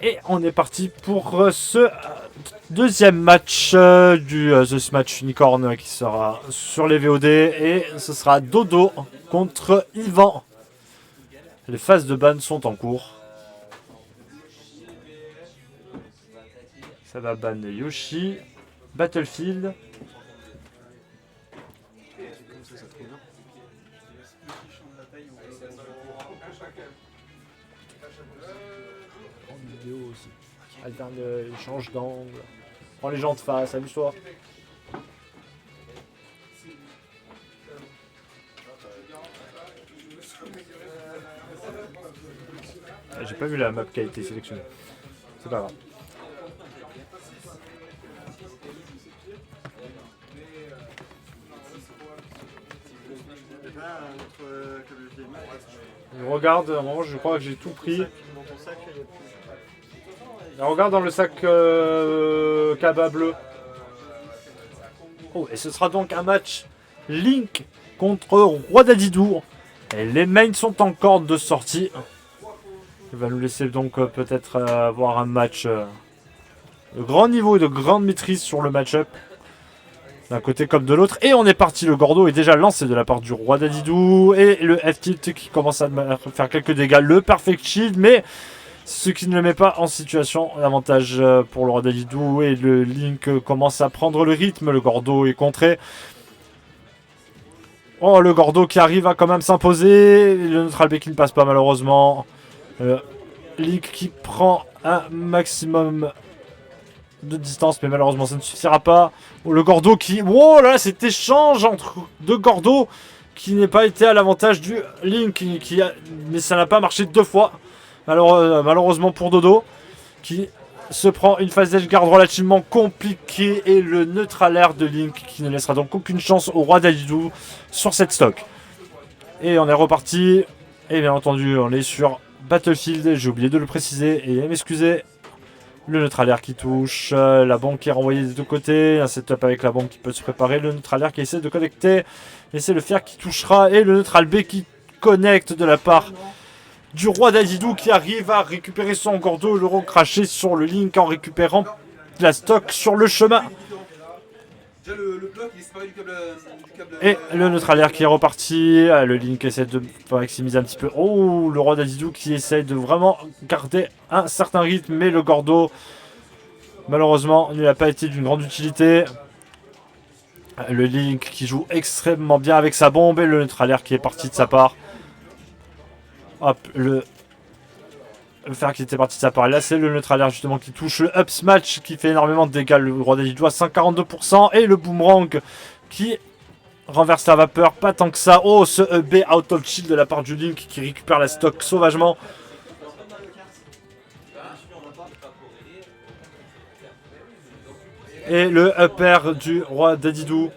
Et on est parti pour ce deuxième match du The Match Unicorn qui sera sur les VOD. Et ce sera Dodo contre Yvan. Les phases de ban sont en cours. Ça va ban Yoshi, Battlefield. En vidéo aussi. Alterne change d'angle. Prends les gens de face, amuse-toi. J'ai pas vu la map qui a été sélectionnée. C'est pas grave. Je regarde, à un moment je crois que j'ai tout pris. Regarde dans le sac cabas bleu. Oh, et ce sera donc un match Link contre Roi Dadidou. Et les mains sont encore de sortie. Il va nous laisser donc peut-être avoir un match de grand niveau et de grande maîtrise sur le match-up. D'un côté comme de l'autre. Et on est parti. Le Gordo est déjà lancé de la part du Roi Dadidou. Et le F-Tilt qui commence à faire quelques dégâts. Le Perfect Shield. Mais ce qui ne le met pas en situation. L'avantage pour le Roi Dadidou. Et le Link commence à prendre le rythme. Le Gordo est contré. Oh, le Gordo qui arrive à quand même s'imposer. Le Neutral B qui ne passe pas malheureusement. Link qui prend un maximum de distance, mais malheureusement ça ne suffira pas. Oh, le Gordo qui... Oh là, cet échange entre deux Gordo qui n'est pas été à l'avantage du Link. Mais ça n'a pas marché deux fois. Alors, malheureusement pour Dodo, qui se prend une phase d'edgeguard relativement compliquée. Et le neutral air de Link qui ne laissera donc aucune chance au Roi Dadidou sur cette stock. Et on est reparti. Et bien entendu, on est sur Battlefield, j'ai oublié de le préciser et m'excuser. Le neutral air qui touche, la bombe qui est renvoyée des deux côtés, un setup avec la bombe qui peut se préparer, le neutral air qui essaie de connecter, et c'est le fer qui touchera, et le neutral B qui connecte de la part du Roi Dadidou qui arrive à récupérer son Gordo, le recracher sur le Link en récupérant la stock sur le chemin. Et le neutral air qui est reparti. Le Link essaie de maximiser un petit peu. Oh, le Roi Dadidou qui essaie de vraiment garder un certain rythme. Mais le Gordo, malheureusement, ne l'a pas été d'une grande utilité. Le Link qui joue extrêmement bien avec sa bombe. Et le neutral air qui est parti de sa part. Hop, le fer qui était parti de sa part. Et là, c'est le neutral air justement qui touche le up smash qui fait énormément de dégâts. Le Roi Dadidou à 142%. Et le boomerang qui renverse la vapeur. Pas tant que ça. Oh, ce EB out of shield de la part du Link qui récupère la stock sauvagement. Et le upper du Roi Dadidou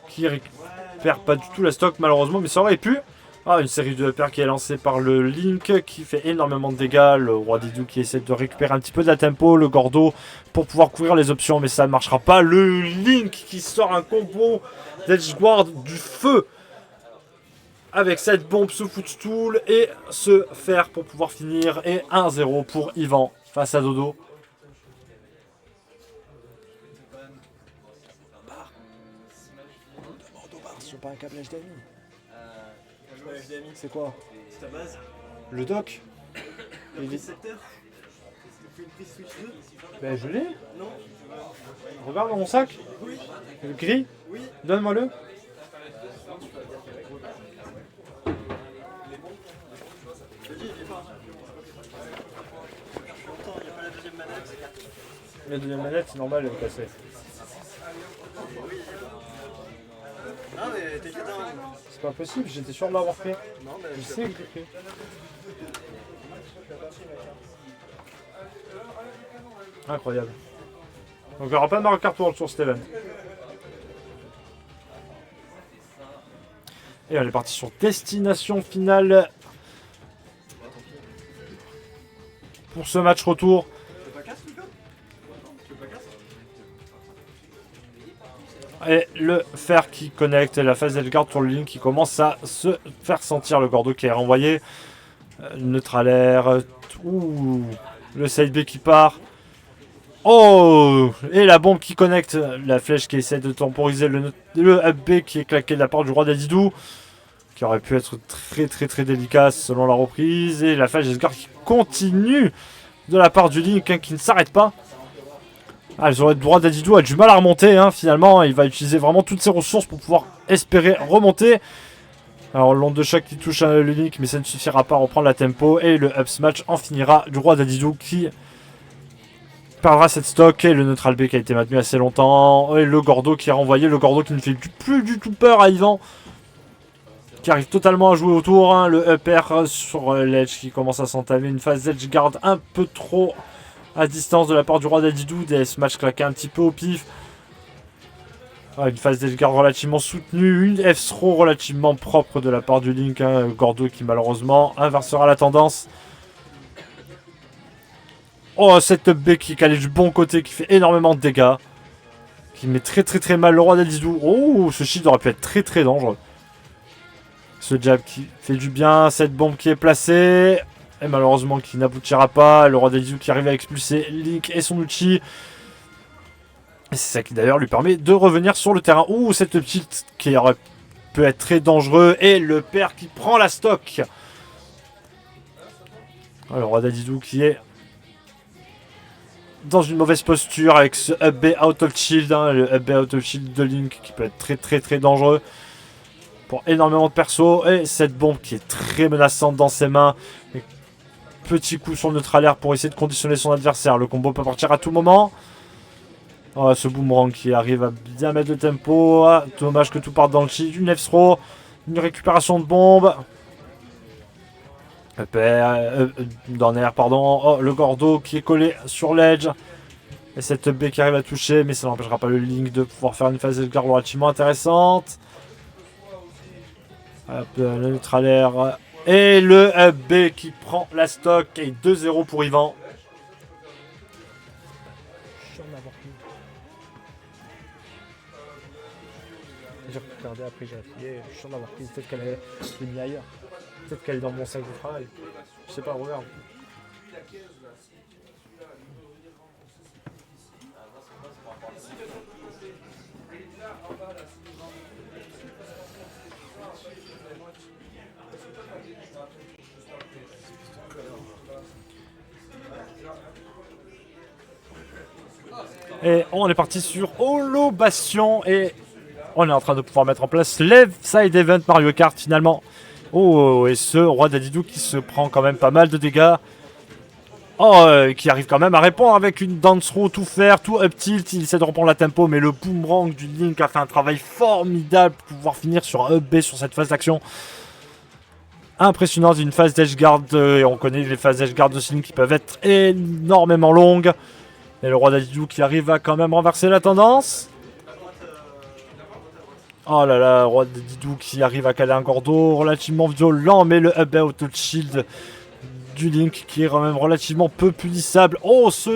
qui récupère pas du tout la stock malheureusement. Mais ça aurait pu. Ah, une série de uppers qui est lancée par le Link qui fait énormément de dégâts. Le Roi Dadidou qui essaie de récupérer un petit peu de la tempo. Le Gordo pour pouvoir couvrir les options, mais ça ne marchera pas. Le Link qui sort un combo d'edgeguard du feu avec cette bombe, ce footstool et ce fer pour pouvoir finir. Et 1-0 pour Yvan face à Dodo. Sur pas un câble HDMI. C'est quoi? C'est ta base. Le dock. Il est 7 heures. Tu fais une prise Switch 2. Ben je l'ai. Non. Regarde dans mon sac. Oui. Le gris. Oui. Donne-moi-le. Longtemps, il n'y a pas la deuxième manette. La deuxième manette, c'est normal, elle est cassée. Non mais t'es cadin. C'est pas possible, j'étais sûr de l'avoir fait. Non mais Je sais que j'ai fait. Incroyable. Donc il n'y aura pas de Mario Kart World sur Steven. Et on est parti sur destination finale. Pour ce match retour. Tu veux pas casse, Nico? Tu veux pas casse? Et le fer qui connecte, la phase d'Edgeguard sur le Link qui commence à se faire sentir. Le Gordo qui est renvoyé. Neutral air. Ouh. Le side B qui part. Oh! Et la bombe qui connecte. La flèche qui essaie de temporiser le up B qui est claqué de la part du roi d'Adidou. Qui aurait pu être très délicat selon la reprise. Et la flèche d'Esgar qui continue de la part du Link hein, qui ne s'arrête pas. Ah, le roi d'Adidou a du mal à remonter hein, finalement. Il va utiliser vraiment toutes ses ressources pour pouvoir espérer remonter. Alors l'onde de choc qui touche le Link mais ça ne suffira pas à reprendre la tempo. Et le up smash en finira du roi d'Adidou qui perdra cette stock. Et le neutral B qui a été maintenu assez longtemps. Et le Gordo qui est renvoyé. Le Gordo qui ne fait plus du tout peur à Yvan. Qui arrive totalement à jouer autour. Hein. Le up air sur l'edge qui commence à s'entamer. Une phase d'edge garde un peu trop à distance de la part du roi d'Adidou. Des smash claqués un petit peu au pif. Une phase d'edge garde relativement soutenue. Une F-throw relativement propre de la part du Link. Hein. Gordo qui malheureusement inversera la tendance. Oh, cette B qui est calée du bon côté. Qui fait énormément de dégâts. Qui met très mal le roi d'Adidou. Oh, ce shield aurait pu être très dangereux. Ce jab qui fait du bien. Cette bombe qui est placée. Et malheureusement qui n'aboutira pas. Le roi d'Adidou qui arrive à expulser Link et son outil. Et c'est ça qui d'ailleurs lui permet de revenir sur le terrain. Ouh, cette petite qui aurait pu être très dangereux. Et le père qui prend la stock. Alors, le roi d'Adidou qui est dans une mauvaise posture avec ce up B out of shield. Hein, le up B out of shield de Link qui peut être très dangereux. Pour énormément de persos. Et cette bombe qui est très menaçante dans ses mains. Et petit coup sur le neutral air pour essayer de conditionner son adversaire. Le combo peut partir à tout moment. Oh, ce boomerang qui arrive à bien mettre le tempo. Ah, dommage que tout parte dans le shield. Une F-throw. Une récupération de bombe. Dans l'air, pardon. Oh, le Gordo qui est collé sur l'edge. Et cette B qui arrive à toucher. Mais ça n'empêchera pas le Link de pouvoir faire une phase de garde relativement intéressante. Hop, le neutral air. Et le B qui prend la stock. Et 2-0 pour Yvan. J'ai regardé après, j'ai affilié. Je suis sûr d'avoir pris. Peut-être qu'elle est mis ailleurs. Peut-être qu'elle est dans mon sac de travail. Je sais pas, regarde. Et on est parti sur Holo Bastion et on est en train de pouvoir mettre en place l'Eve Side Event Mario Kart finalement. Oh, et ce roi d'Adidou qui se prend quand même pas mal de dégâts. Oh, qui arrive quand même à répondre avec une dance throw, tout faire, tout up tilt. Il essaie de reprendre la tempo, mais le boomerang du Link a fait un travail formidable pour pouvoir finir sur un up B sur cette phase d'action. Impressionnant d'une phase d'edge guard. Et on connaît les phases d'edge guard de ce Link qui peuvent être énormément longues. Et le roi d'Adidou qui arrive à quand même renverser la tendance. Oh là là, le roi d'Adidou qui arrive à caler un Gordo relativement violent, mais le up auto shield du Link qui est quand même relativement peu punissable. Oh, ce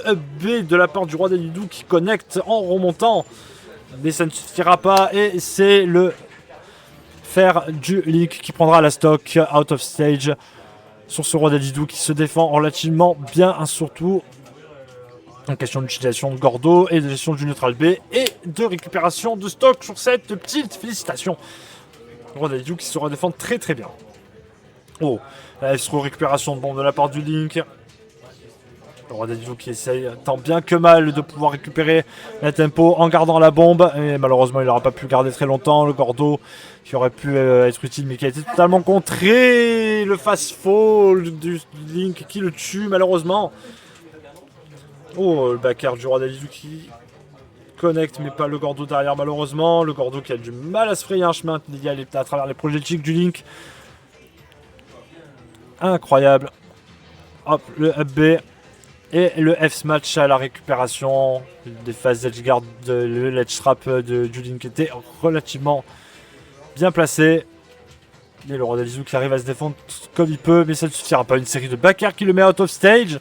up B de la part du roi d'Adidou qui connecte en remontant. Mais ça ne suffira pas et c'est le fer du Link qui prendra la stock out of stage sur ce roi d'Adidou qui se défend relativement bien, surtout en question d'utilisation de Gordo et de gestion du neutral B et de récupération de stock sur cette petite félicitation. Le roi d'Adidou qui saura défendre très bien. Oh, la F-throw récupération de bombe de la part du Link. Le roi d'Adidou qui essaye tant bien que mal de pouvoir récupérer la tempo en gardant la bombe. Et malheureusement, il n'aura pas pu garder très longtemps. Le Gordo qui aurait pu être utile mais qui a été totalement contré. Le fast fall du Link qui le tue malheureusement. Oh, le backer du roi d'Adidou qui connecte mais pas le Gordo derrière malheureusement. Le Gordo qui a du mal à se frayer un chemin à travers les projectiles du Link. Incroyable. Hop, le up B. Et le F-smash à la récupération des phases d'edge guard, le ledge trap du Link était relativement bien placé. Et le roi d'Adidou qui arrive à se défendre comme il peut, mais ça ne suffira pas. Une série de back air qui le met out of stage.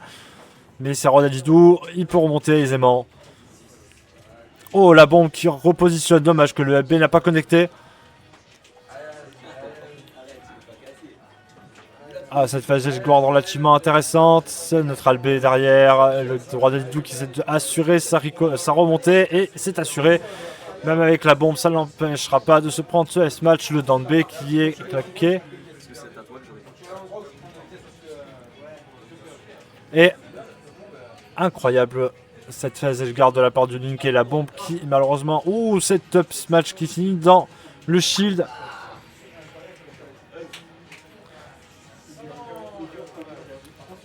Mais c'est roi d'Adidou, il peut remonter aisément. Oh, la bombe qui repositionne. Dommage que le FB n'a pas connecté. Ah, cette phase de gloire relativement intéressante. Neutral B derrière. Le droit d'Alidou qui s'est assuré sa remontée. Et c'est assuré. Même avec la bombe, ça ne l'empêchera pas de se prendre ce S-match. Le down B qui est claqué. Et incroyable cette phase de garde de la part du Link et la bombe qui malheureusement... Ouh, cette up match qui finit dans le shield.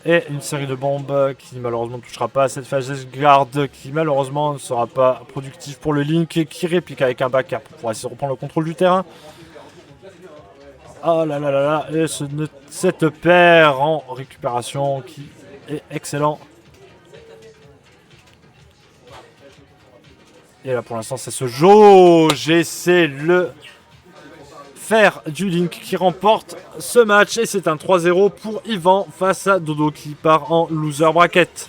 Et une série de bombes qui malheureusement ne touchera pas cette phase de garde qui malheureusement ne sera pas productive pour le Link et qui réplique avec un backer pour pouvoir essayer de reprendre le contrôle du terrain. Oh là là là là, et cette paire en récupération qui est excellent. Et là pour l'instant c'est ce jauge et c'est le fer du Link qui remporte ce match. Et c'est un 3-0 pour Yvan face à Dodo qui part en loser bracket.